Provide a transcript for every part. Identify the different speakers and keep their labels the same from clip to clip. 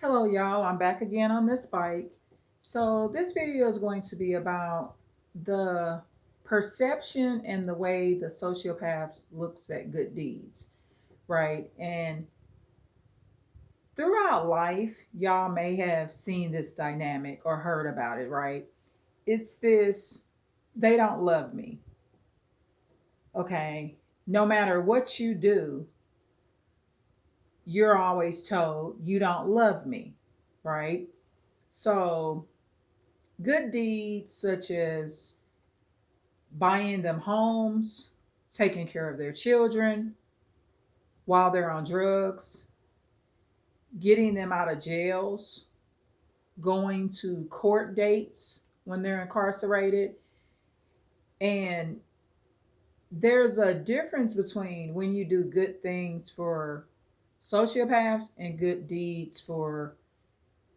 Speaker 1: Hello, y'all. I'm back again on this bike. So, this video is going to be about the perception and the way the sociopaths looks at good deeds, right? And throughout life, y'all may have seen this dynamic or heard about it, right? It's this they don't love me, okay? No matter what you do, you're always told you don't love me, right? So, good deeds such as buying them homes, taking care of their children while they're on drugs, getting them out of jails, going to court dates when they're incarcerated. And there's a difference between when you do good things for sociopaths and good deeds for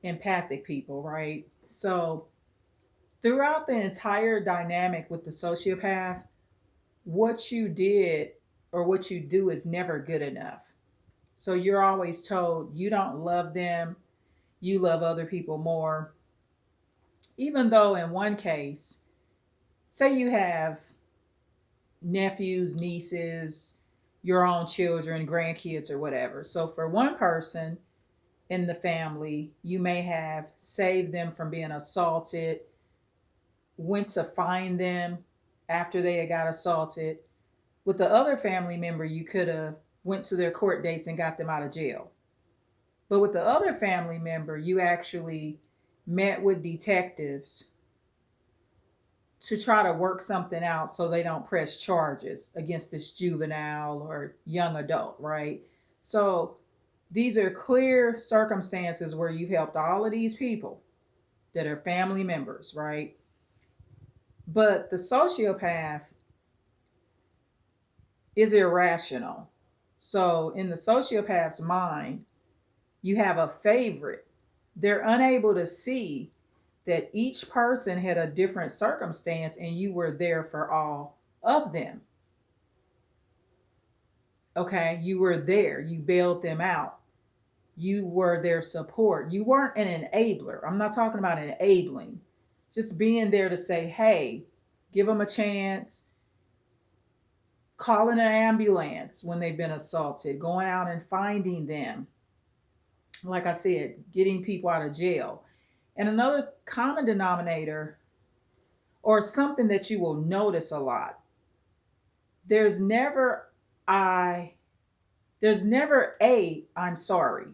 Speaker 1: empathic people, right? So, throughout the entire dynamic with the sociopath, what you did or what you do is never good enough. So you're always told you don't love them, you love other people more. Even though in one case, say you have nephews, nieces, your own children, grandkids, or whatever. So for one person in the family, you may have saved them from being assaulted, went to find them after they had got assaulted. With the other family member, you could have went to their court dates and got them out of jail. But with the other family member, you actually met with detectives to try to work something out so they don't press charges against this juvenile or young adult, right? So these are clear circumstances where you've helped all of these people that are family members, right? But the sociopath is irrational. So in the sociopath's mind, you have a favorite. They're unable to see that each person had a different circumstance and you were there for all of them. Okay, you were there, you bailed them out, you were their support. You weren't an enabler. I'm not talking about enabling, just being there to say, hey, give them a chance, calling an ambulance when they've been assaulted, going out and finding them. Like I said, getting people out of jail. And another common denominator, or something that you will notice a lot, there's never I, there's never a I'm sorry.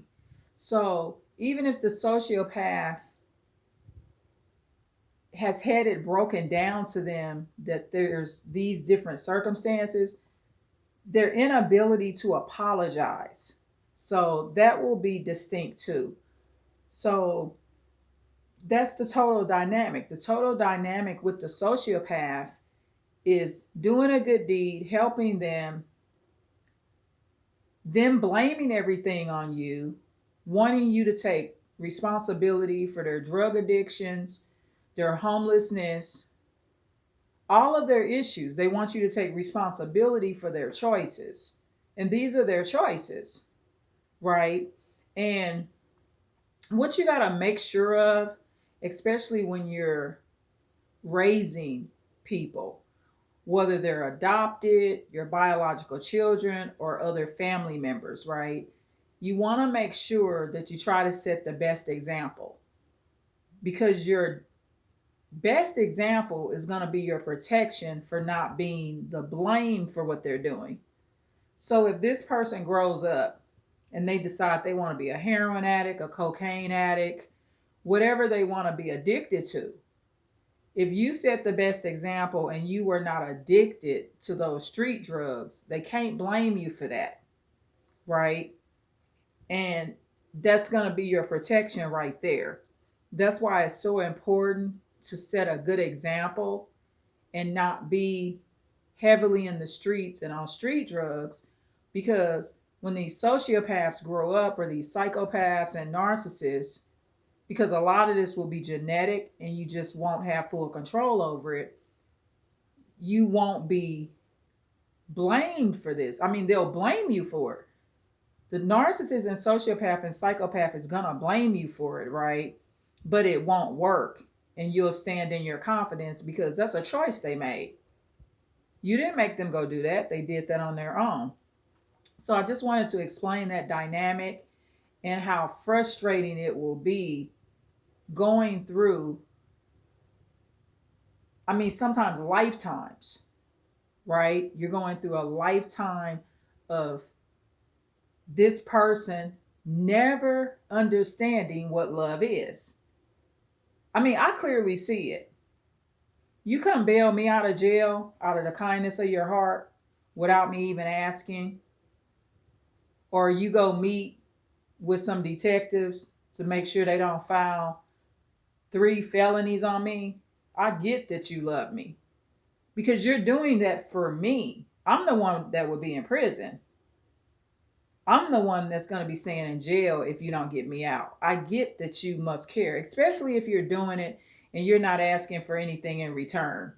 Speaker 1: So even if the sociopath has had it broken down to them that there's these different circumstances, their inability to apologize. So that will be distinct too. So that's the total dynamic. The total dynamic with the sociopath is doing a good deed, helping them blaming everything on you, wanting you to take responsibility for their drug addictions, their homelessness, all of their issues. They want you to take responsibility for their choices. And these are their choices, right? And what you got to make sure of, especially when you're raising people, whether they're adopted, your biological children, or other family members, right? You want to make sure that you try to set the best example, because your best example is going to be your protection for not being the blame for what they're doing. So if this person grows up and they decide they want to be a heroin addict, a cocaine addict, whatever they want to be addicted to, if you set the best example and you were not addicted to those street drugs, they can't blame you for that, right? And that's going to be your protection right there. That's why it's so important to set a good example and not be heavily in the streets and on street drugs, because when these sociopaths grow up, or these psychopaths and narcissists, because a lot of this will be genetic and you just won't have full control over it, you won't be blamed for this. I mean, they'll blame you for it, The narcissist and sociopath and psychopath is gonna blame you for it, right? But it won't work. And you'll stand in your confidence because that's a choice they made. You didn't make them go do that. They did that on their own. So I just wanted to explain that dynamic and how frustrating it will be going through, I mean, sometimes lifetimes, right? You're going through a lifetime of this person never understanding what love is. I mean, I clearly see it. You come bail me out of jail out of the kindness of your heart without me even asking, or you go meet with some detectives to make sure they don't file 3 felonies on me. I get that you love me because you're doing that for me. I'm the one that would be in prison. I'm the one that's going to be staying in jail if you don't get me out. I get that you must care, especially if you're doing it and you're not asking for anything in return.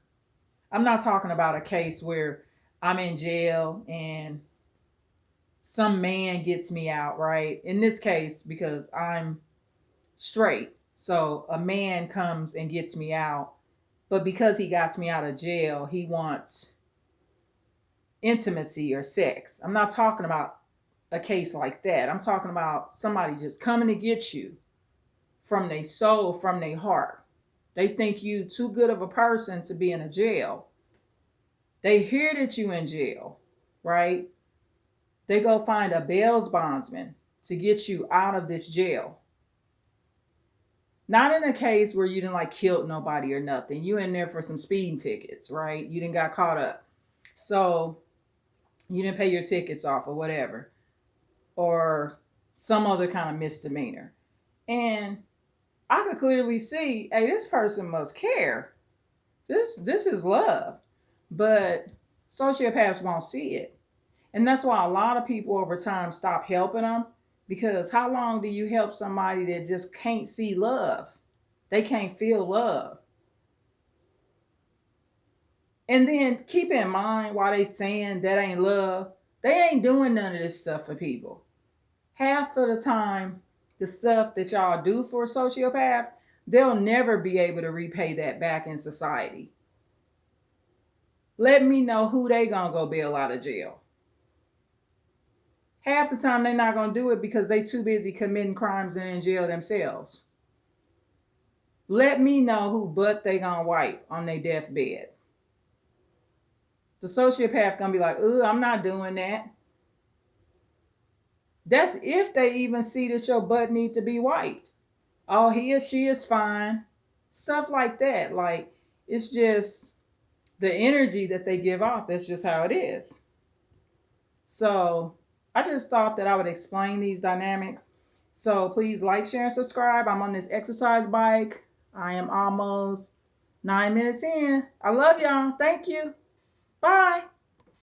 Speaker 1: I'm not talking about a case where I'm in jail and some man gets me out, right? In this case, because I'm straight. So a man comes and gets me out, but because he got me out of jail, he wants intimacy or sex. I'm not talking about a case like that. I'm talking about somebody just coming to get you from their soul, from their heart. They think you too good of a person to be in a jail. They hear that you in jail, right? They go find a bail bondsman to get you out of this jail. Not in a case where you didn't like killed nobody or nothing. You in there for some speeding tickets, right? You didn't got caught up. So you didn't pay your tickets off or whatever. Or some other kind of misdemeanor. And I could clearly see, hey, this person must care. This is love. But sociopaths won't see it. And that's why a lot of people over time stop helping them, because how long do you help somebody that just can't see love? They can't feel love. And then keep in mind why they saying that ain't love. They ain't doing none of this stuff for people. Half of the time, the stuff that y'all do for sociopaths, they'll never be able to repay that back in society. Let me know who they gonna go bail out of jail. Half the time they're not gonna do it because they too busy committing crimes and in jail themselves. Let me know who butt they gonna wipe on their deathbed. The sociopath gonna be like, "Ooh, I'm not doing that." That's if they even see that your butt need to be wiped. Oh, he or she is fine. Stuff like that. Like, it's just the energy that they give off. That's just how it is. So I just thought that I would explain these dynamics. So please like, share, and subscribe. I'm on this exercise bike. I am almost 9 minutes in. I love y'all. Thank you. Bye.